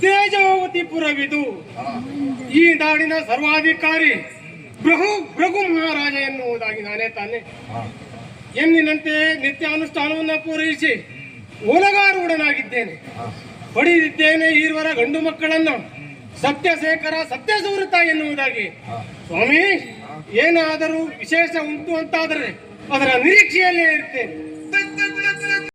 ತೇಜಾವತಿಪುರವಿದು ಈ ನಾಡಿನ ಸರ್ವಾಧಿಕಾರಿ ಭೃಗು ಮಹಾರಾಜ ಎನ್ನುವುದಾಗಿ ನಾನೇ ತಾನೆ ಎಂದಿನಂತೆ ನಿತ್ಯ ಅನುಷ್ಠಾನವನ್ನು ಪೂರೈಸಿ ಓಲಗಾರೂಢನಾಗಿದ್ದೇನೆ. ಹೊಡೆದಿದ್ದೇನೆ ಈರ್ವರ ಗಂಡು ಮಕ್ಕಳನ್ನು ಸತ್ಯಶೇಖರ ಸತ್ಯಸೂರಿತ ಎನ್ನುವುದಾಗಿ. ಸ್ವಾಮಿ, ಏನಾದರೂ ವಿಶೇಷ ಉಂಟು ಅಂತಾದರೆ ಅದರ ನಿರೀಕ್ಷೆಯಲ್ಲೇ ಇರ್ತೇನೆ.